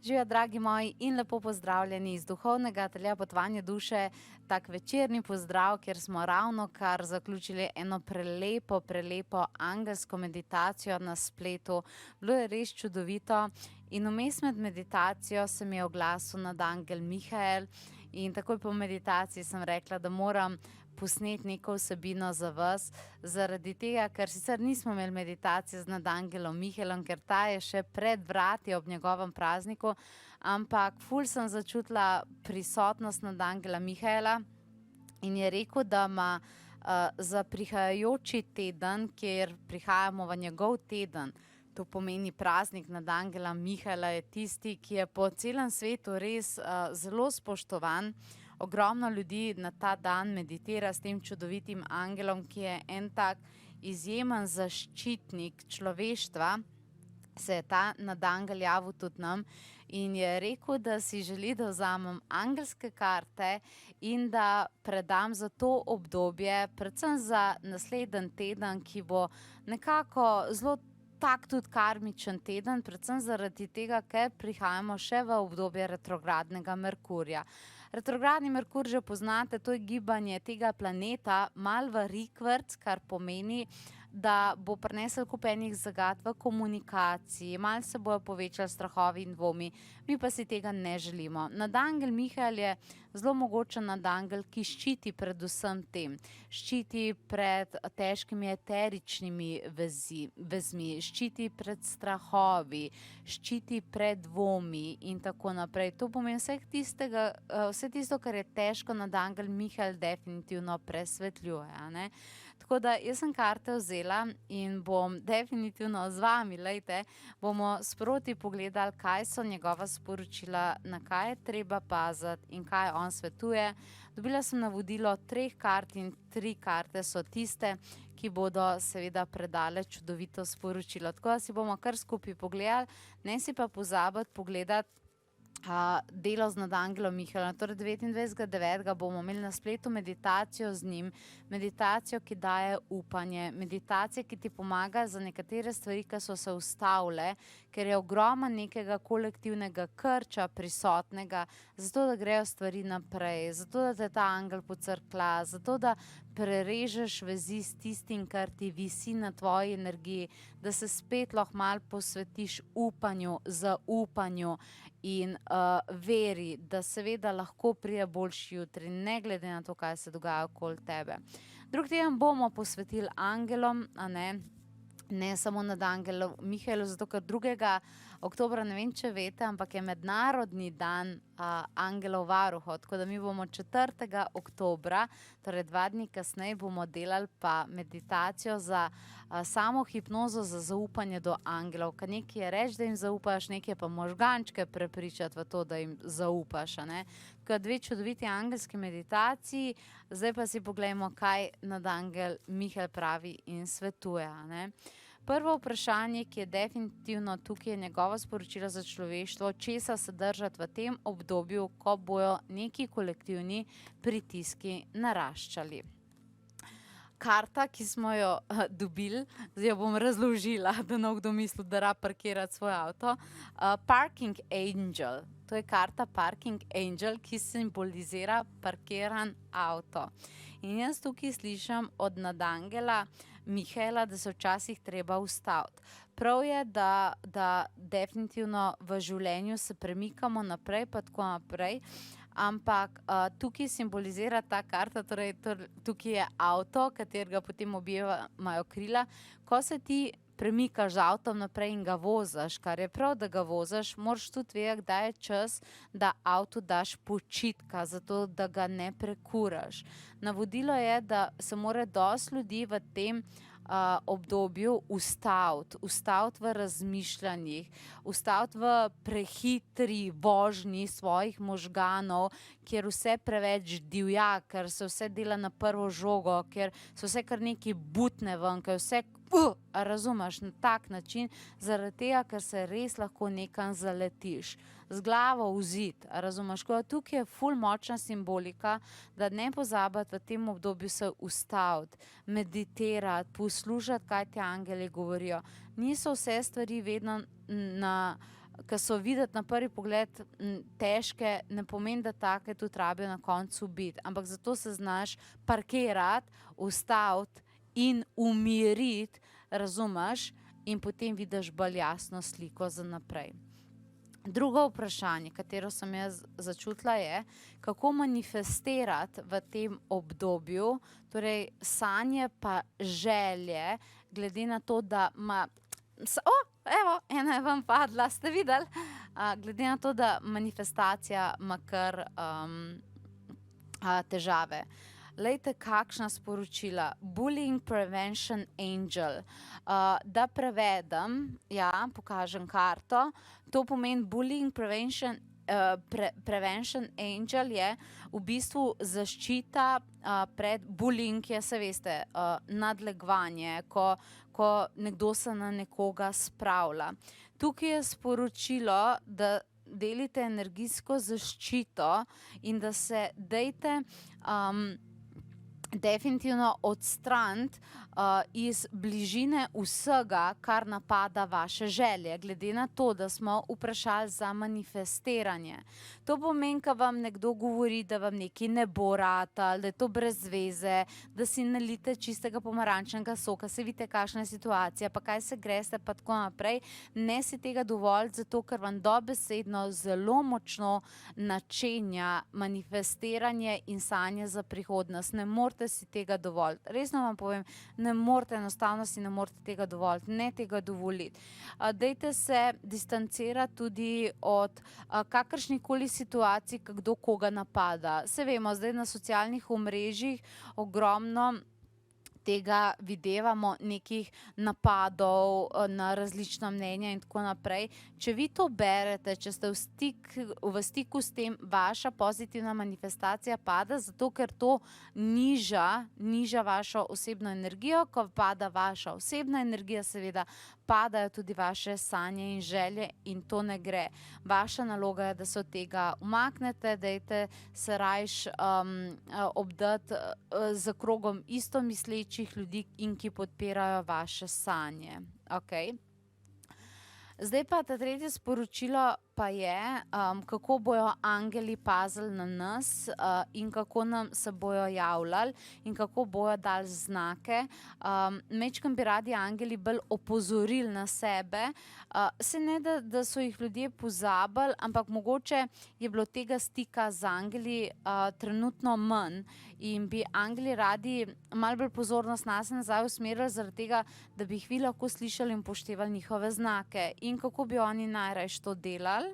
Živijo, dragi moji, in lepo pozdravljeni iz duhovnega ateljeja Potovanje duše, tak večerni pozdrav, kjer smo ravnokar zaključili eno prelepo angelsko meditacijo na spletu. Bilo je res čudovito in vmes med meditacijo se mi je oglasil nadangel Mihael in takoj po meditaciji sem rekla, da moram posneti neko vsebino za vas, zaradi tega, ker sicer nismo imeli meditacije z nadangelom Mihaelom, ker ta je še pred vrati ob njegovem prazniku, ampak ful sem začutila prisotnost nadangela Mihaela in je rekel, da ima za prihajajoči teden, kjer prihajamo v njegov teden, to pomeni praznik nadangela Mihaela, je tisti, ki je po celem svetu res zelo spoštovan. Ogromno ljudi na ta dan meditira s tem čudovitim angelom, ki je en tak izjemen zaščitnik človeštva. Se je ta nadangel javil tudi nam in je rekel, da si želi, da vzamem angelske karte in da predam za to obdobje, predvsem za naslednji teden, ki bo nekako zelo tak tudi karmičen teden, predvsem zaradi tega, ker prihajamo še v obdobje retrogradnega Merkurja. Retrogradni Merkur že poznate, to je gibanje tega planeta mal v rikverc, kar pomeni, da bo prinesel kup enih zagat v komunikaciji, malo se bojo povečali strahovi in dvomi, mi pa si tega ne želimo. Nadangel Mihael je zelo mogočen nadangel, ki ščiti pred vsem tem. Ščiti pred težkimi eteričnimi vezmi, ščiti pred strahovi, ščiti pred dvomi in tako naprej. To pomeni vse tisto, kar je težko, nadangel Mihael definitivno presvetljuje, a ne. Tako da jaz sem karte vzela in bom definitivno z vami, lejte, bomo sproti pogledali, kaj so njegova sporočila, na kaj je treba paziti in kaj on svetuje. Dobila sem navodilo 3 kart in 3 karte so tiste, ki bodo seveda predale čudovito sporočilo. Tako da si bomo kar skupaj pogledali, ne si pa pozabiti pogledati delo z nadangelom Mihaelom. Torej 29.9. bomo imeli na spletu meditacijo z njim, meditacijo, ki daje upanje, meditacija, ki ti pomaga za nekatere stvari, ki so se ustavile, ker je ogromno nekega kolektivnega krča prisotnega, zato da grejo stvari naprej, zato da te ta angel pocrkla, zato da prerežeš vezi s tistim, kar ti visi na tvoji energiji, da se spet lahko malo posvetiš upanju, zaupanju in veri, da seveda lahko prije boljši jutri, ne glede na to, kaj se dogaja okoli tebe. Drugi teden bomo posvetili angelom, a ne samo nadangelu Mihaelu, zato ker 2. oktobra, ne vem, če veste, ampak je mednarodni dan angelov varuhov, tako da mi bomo 4. oktobra, torej 2 dni kasneje, bomo delali pa meditacijo za samo hipnozo, za zaupanje do angelov, ker nekaj je reči, da jim zaupaš, nekaj pa možgančke prepričati v to, da jim zaupaš, a ne. Tako 2 čudoviti angelski meditaciji, zdaj pa si poglejmo, kaj nadangel Mihael pravi in svetuje, a ne. Prvo vprašanje, ki je definitivno tukaj, je njegovo sporočilo za človeštvo, česa se držati v tem obdobju, ko bojo neki kolektivni pritiski naraščali. Karta, ki smo jo dobili, zdaj jo bom razložila, da ne bo kdo mislil, da rab parkirati svoj avto. Parking Angel, to je karta Parking Angel, ki simbolizira parkiran avto. In jaz tukaj slišim od nadangela Mihaela, da se včasih treba ustaviti. Prav je, da definitivno v življenju se premikamo naprej, pa tako naprej, ampak tukaj simbolizira ta karta, torej tukaj je avto, katerega potem objemajo krila. Ko se ti premikaš z avtom naprej in ga voziš, kar je prav, da ga voziš, moraš tudi vedeti, kdaj je čas, da avtu daš počitka, zato da ga ne prekuraš. Navodilo je, da se mora dosti ljudi v tem obdobju ustaviti v razmišljanjih, ustaviti v prehitri vožnji svojih možganov, kjer vse preveč divja, ker se vse dela na prvo žogo, ker se vse kar nekaj butne ven, ker vse razumeš na tak način, zaradi tega, ker se res lahko nekam zaletiš. Z glavo v zid, razumeš? Tukaj je ful močna simbolika, da ne pozabiti v tem obdobju se ustaviti, meditirati, poslušati, kaj ti angeli govorijo. Niso vse stvari vedno na ki so videti na prvi pogled težke, ne pomeni, da take tudi rabijo na koncu biti. Ampak zato se znaš parkirati, ustaviti in umiriti, razumeš, in potem vidiš bolj jasno sliko za naprej. Drugo vprašanje, katero sem jaz začutila, je, kako manifestirati v tem obdobju, torej sanje pa želje, glede na to, da evo, ena je vam padla, ste videli? Glede na to, da manifestacija ima kar težave. Lejte, kakšna sporočila. Bullying Prevention Angel. Da prevedem, pokažem karto. To pomeni Bullying Prevention Angel je v bistvu zaščita pred bullying, se veste, nadlegovanje, ko nekdo se na nekoga spravlja. Tukaj je sporočilo, da delite energijsko zaščito in da se dejte definitivno odstraniti iz bližine vsega, kar napada vaše želje, glede na to, da smo vprašali za manifestiranje. To pomeni, ko vam nekdo govori, da vam nekaj ne bo ratalo, da je to brez veze, da si nalite čistega pomarančnega soka, se vidite, kakšna je situacija, pa kaj se greste, pa tako naprej. Ne si tega dovoliti, zato ker vam dobesedno zelo močno načenja manifestiranje in sanje za prihodnost. Ne morete si tega dovoliti. Resno vam povem, ne morete, enostavno si ne morete tega dovoliti, ne tega dovoliti. Dajte se distancirati tudi od kakršnikoli situacij, kdo koga napada. Se vemo, zdaj na socialnih omrežjih ogromno tega videvamo, nekih napadov na različna mnenja in tako naprej. Če vi to berete, če ste v stiku s tem, vaša pozitivna manifestacija pada, zato ker to niža vašo osebno energijo. Ko pada vaša osebna energija, seveda padajo tudi vaše sanje in želje in to ne gre. Vaša naloga je, da se od tega umaknete, dajte se rajš obdati z krogom istomislečih ljudi in ki podpirajo vaše sanje. Okay. Zdaj pa ta tretje sporočilo pa je, kako bojo angeli pazili na nas in kako nam se bojo javljali in kako bojo dali znake. Mečkam bi radi angeli bolj opozorili na sebe. Se ne, da so jih ljudje pozabili, ampak mogoče je bilo tega stika z angeli trenutno manj in bi angeli radi malo bolj pozornost nas nazaj usmerili zaradi tega, da bi jih vi lahko slišali in upoštevali njihove znake. In kako bi oni najrajš to delali?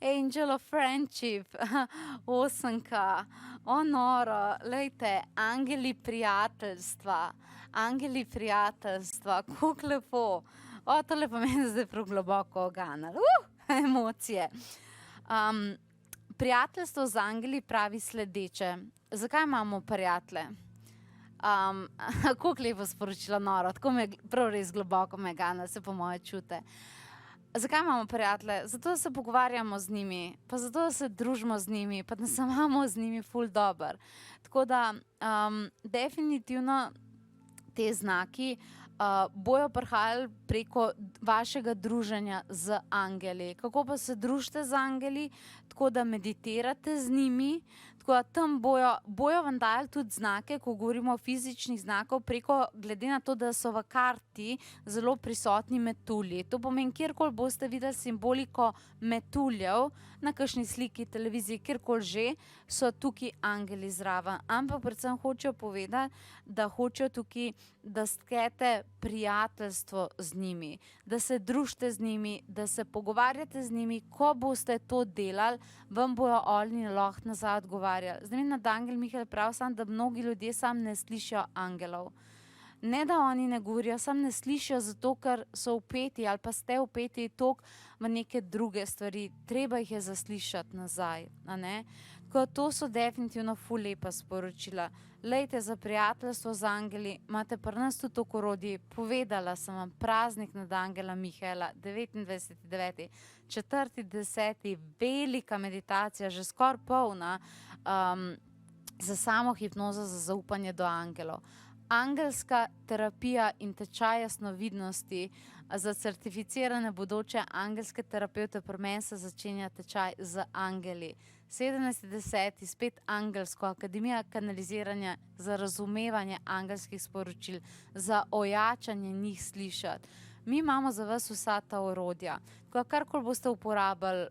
Angel of Friendship, osemka, noro, lejte, angeli prijateljstva, koliko lepo. Tole pa meni zdaj prav globoko oganalo, emocije. Prijateljstvo z angeli pravi sledeče. Zakaj imamo prijatelje? Koliko lepo sporočilo, noro, tako me prav res globoko me gane, se po moje čute. Zakaj imamo prijatelje? Zato, da se pogovarjamo z njimi, pa zato, da se družimo z njimi, pa da se imamo z njimi ful dober. Tako da definitivno te znaki bojo prihajali preko vašega druženja z angeli. Kako pa se družite z angeli? Tako da meditirate z njimi, tako da tam bojo vam dali tudi znake, ko govorimo o fizičnih znakov, preko glede na to, da so v karti zelo prisotni metulji. To pomeni, kjerkoli boste videli simboliko metuljev, na kakšni sliki, televiziji, kjerkoli že, so tukaj angeli zraven. Ampak predvsem hočejo povedati, da hočejo tukaj, da stkete prijateljstvo z njimi, da se družite z njimi, da se pogovarjate z njimi. Ko boste to delali, vam bojo oni lahko nazaj odgovarjali. Zdaj mi nad angel Mihael prav sam, da mnogi ljudje sam ne slišijo angelov. Ne, da oni ne govorijo, sam ne slišijo, zato ker so vpeti ali pa ste vpeti toliko v neke druge stvari. Treba jih je zaslišati nazaj, a ne? Tako to so definitivno ful lepa sporočila. Lejte, za prijateljstvo z angeli imate pri nas tudi to orodje. Povedala sem vam, praznik nad angela Mihaela, 29.9. 4.10. velika meditacija, že skoraj polna, za samo hipnozo, za zaupanje do angelov. Angelska terapija in tečaj jasnovidnosti Za certificirane bodoče angelske terapevte pri meni se začenja tečaj z angeli. 17.10. spet angelsko, Akademija kanaliziranja za razumevanje angelskih sporočil, za ojačanje njih slišati. Mi imamo za vas vsa ta orodja. Tako karkoli boste uporabili,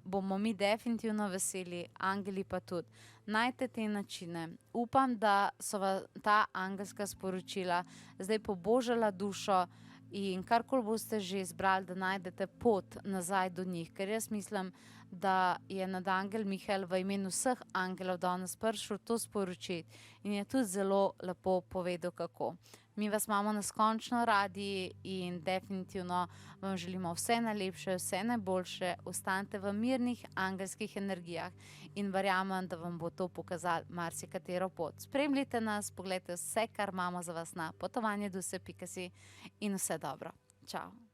bomo mi definitivno veseli, angeli pa tudi. Najte te načine. Upam, da so ta angelska sporočila zdaj pobožala dušo in karkoli boste že izbrali, da najdete pot nazaj do njih. Ker jaz mislim, da je nadangel Mihael v imenu vseh angelov danes prišel to sporočiti in je tudi zelo lepo povedal, kako. Mi vas imamo neskončno radi in definitivno vam želimo vse najlepše, vse najboljše. Ostanite v mirnih angelskih energijah in verjamem, da vam bo to pokazalo marsikatero pot. Spremljite nas, pogledajte vse, kar imamo za vas na potovanjeduše.si in vse dobro. Čau.